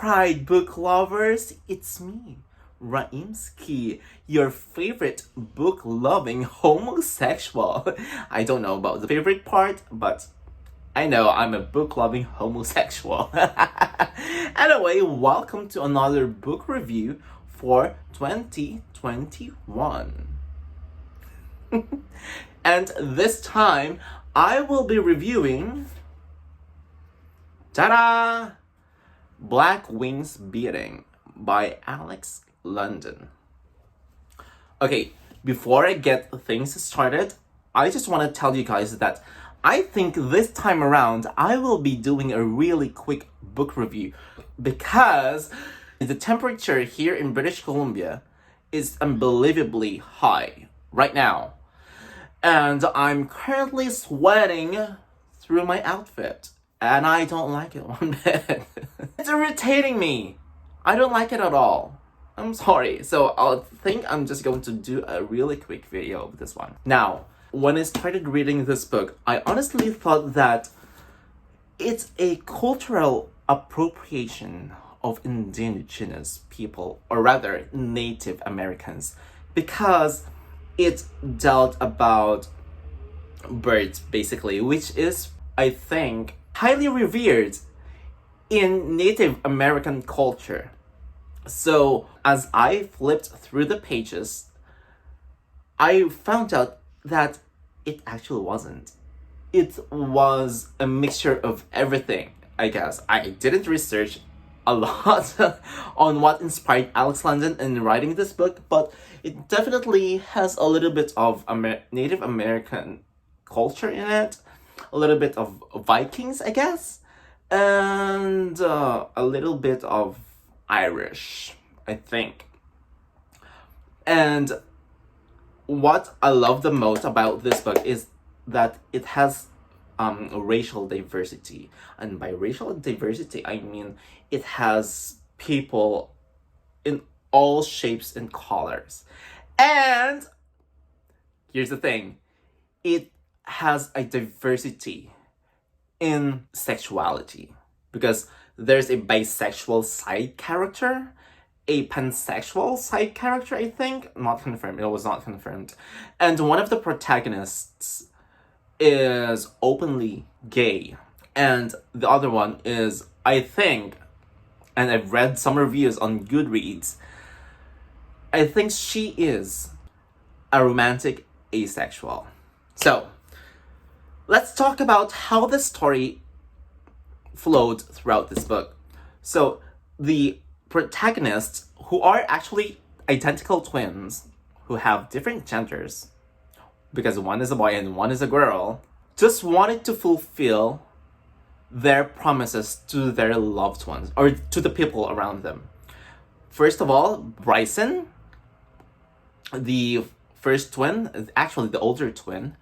right, book lovers, it's me, Raimskie, your favorite book-loving homosexual. I don't know about the favorite part, but I know I'm a book-loving homosexual. Anyway, welcome to another book review for 2021. And this time, I will be reviewing... ta-da! Black Wings Beating by Alex London. Okay, before I get things started, I just want to tell you guys that I think this time around I will be doing a really quick book review because the temperature here in British Columbia is unbelievably high right now. And I'm currently sweating through my outfit. And I don't like it one bit. It's irritating me. I don't like it at all. I'm sorry. So I think I'm just going to do a really quick video of this one. Now, when I started reading this book, I honestly thought that it's a cultural appropriation of indigenous people, or rather Native Americans, because it dealt about birds, basically, which is, I think, highly revered in Native American culture. So as I flipped through the pages, I found out that it actually wasn't. It was a mixture of everything, I guess. I didn't research a lot on what inspired Alex London in writing this book, but it definitely has a little bit of Native American culture in it, a little bit of Vikings, I guess, and a little bit of Irish, I think. And what I love the most about this book is that it has racial diversity. And by racial diversity, I mean it has people in all shapes and colors. And here's the thing, it has a diversity in sexuality, because there's a bisexual side character, a pansexual side character, I think, not confirmed, it was not confirmed, and one of the protagonists is openly gay, and the other one is, I think, and I've read some reviews on Goodreads, I think she is a romantic asexual. So let's talk about how the story flowed throughout this book. So the protagonists, who are actually identical twins, who have different genders, because one is a boy and one is a girl, just wanted to fulfill their promises to their loved ones, or to the people around them. First of all, Bryson, the first twin, actually the older twin,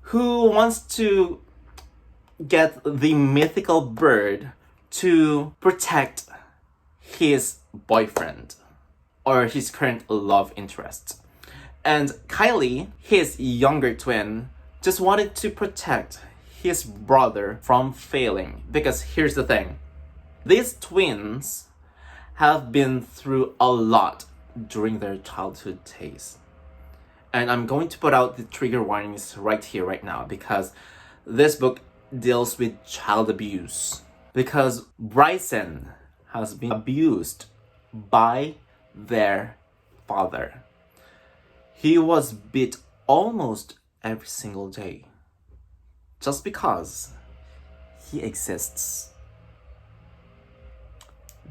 who wants to get the mythical bird to protect his boyfriend or his current love interest. And Kylie, his younger twin, just wanted to protect his brother from failing. Because here's the thing, these twins have been through a lot during their childhood days. And I'm going to put out the trigger warnings right here, right now, because this book deals with child abuse. Because Bryson has been abused by their father. He was beat almost every single day, just because he exists.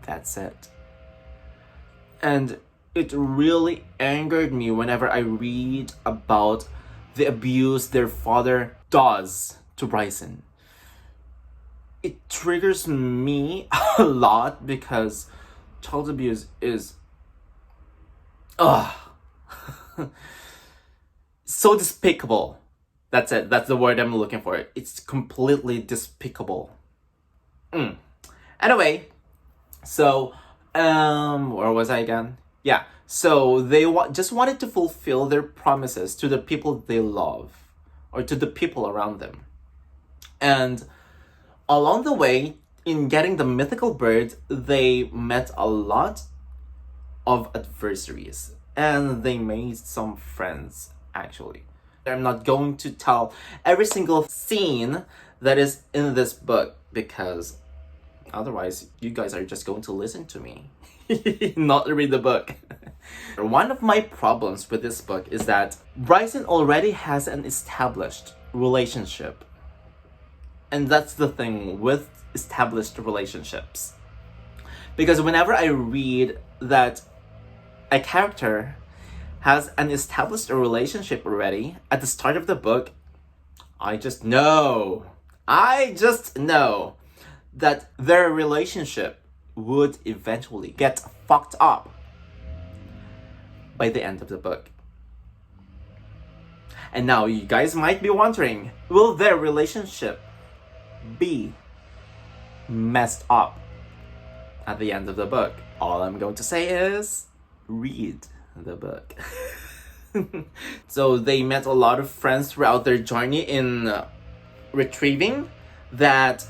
That's it. And it really angered me whenever I read about the abuse their father does to Bryson. It triggers me a lot because child abuse is so despicable. That's it. That's the word I'm looking for. It's completely despicable. Anyway, so where was I again? Yeah, so they just wanted to fulfill their promises to the people they love, or to the people around them. And along the way, in getting the mythical bird, they met a lot of adversaries and they made some friends actually. I'm not going to tell every single scene that is in this book because otherwise you guys are just going to listen to me, not read the book. One of my problems with this book is that Bryson already has an established relationship. And that's the thing with established relationships. Because whenever I read that a character has an established relationship already at the start of the book, I just know that their relationship would eventually get fucked up by the end of the book. And now you guys might be wondering, will their relationship be messed up at the end of the book? All I'm going to say is read the book. So they met a lot of friends throughout their journey in retrieving that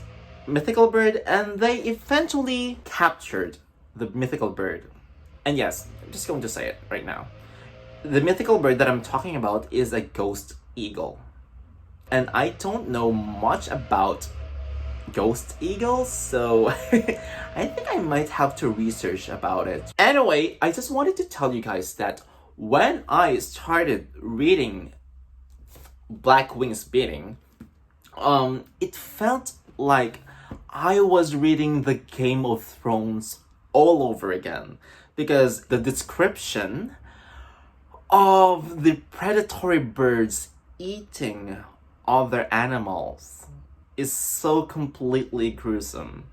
mythical bird, and they eventually captured the mythical bird. And yes, I'm just going to say it right now. The mythical bird that I'm talking about is a ghost eagle. And I don't know much about ghost eagles, so I think I might have to research about it. Anyway, I just wanted to tell you guys that when I started reading Black Wings Beating, it felt like I was reading the Game of Thrones all over again, because the description of the predatory birds eating other animals is so completely gruesome.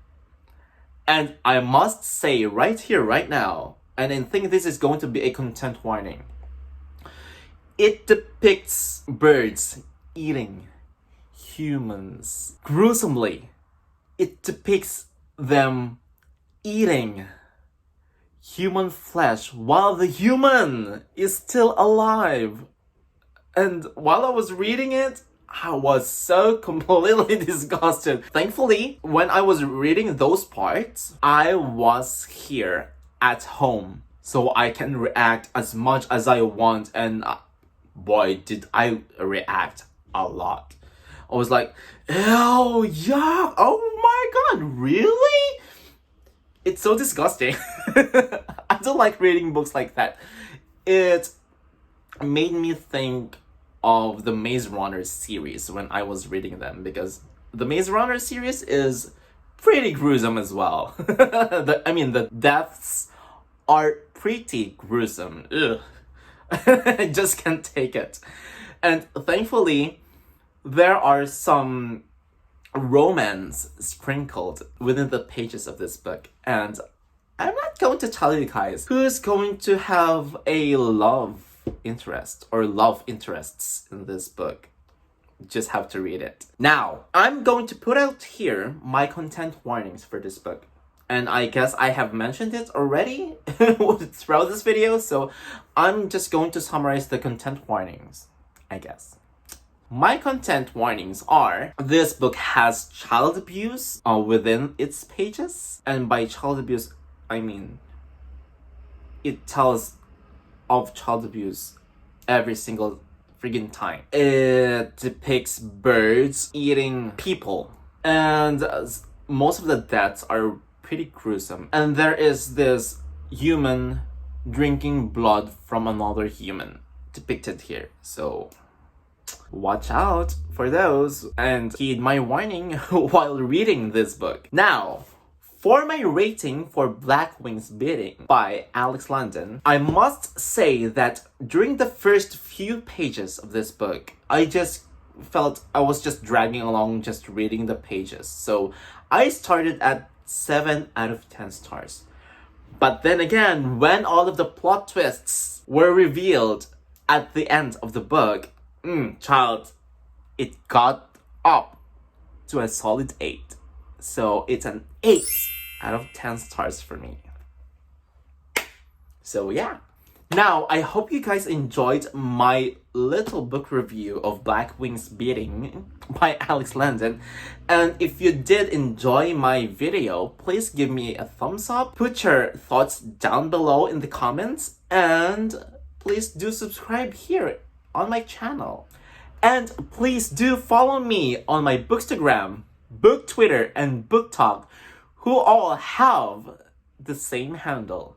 And I must say right here, right now, and I think this is going to be a content warning, it depicts birds eating humans gruesomely. It depicts them eating human flesh while the human is still alive. And while I was reading it, I was so completely disgusted. Thankfully, when I was reading those parts, I was here at home, so I can react as much as I want, and boy, did I react a lot. I was like, ew, yuck, oh my god, really? It's so disgusting. I don't like reading books like that. It made me think of the Maze Runner series when I was reading them, because the Maze Runner series is pretty gruesome as well. The deaths are pretty gruesome. Ugh. I just can't take it. And thankfully, there are some romance sprinkled within the pages of this book, and I'm not going to tell you guys who's going to have a love interest or love interests in this book. Just have to read it. Now, I'm going to put out here my content warnings for this book, and I guess I have mentioned it already throughout this video, so I'm just going to summarize the content warnings, I guess. My content warnings are: this book has child abuse within its pages. And by child abuse, I mean it tells of child abuse every single friggin' time. It depicts birds eating people, and most of the deaths are pretty gruesome. And there is this human drinking blood from another human depicted here, so watch out for those and heed my warning while reading this book. Now, for my rating for Black Wings Beating by Alex London, I must say that during the first few pages of this book, I just felt I was just dragging along just reading the pages. So I started at 7 out of 10 stars. But then again, when all of the plot twists were revealed at the end of the book, child, it got up to a solid 8. So it's an 8 out of 10 stars for me. So yeah, Now, I hope you guys enjoyed my little book review of Black Wings Beating by Alex Landon. And if you did enjoy my video, please give me a thumbs up, put your thoughts down below in the comments, and please do subscribe here on my channel. And please do follow me on my Bookstagram, Book Twitter, and Book Talk, who all have the same handle,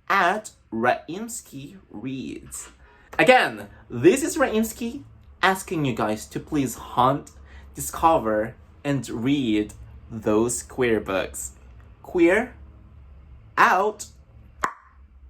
at Raimskie Reads. Again, this is Raimskie asking you guys to please hunt, discover, and read those queer books. Queer out.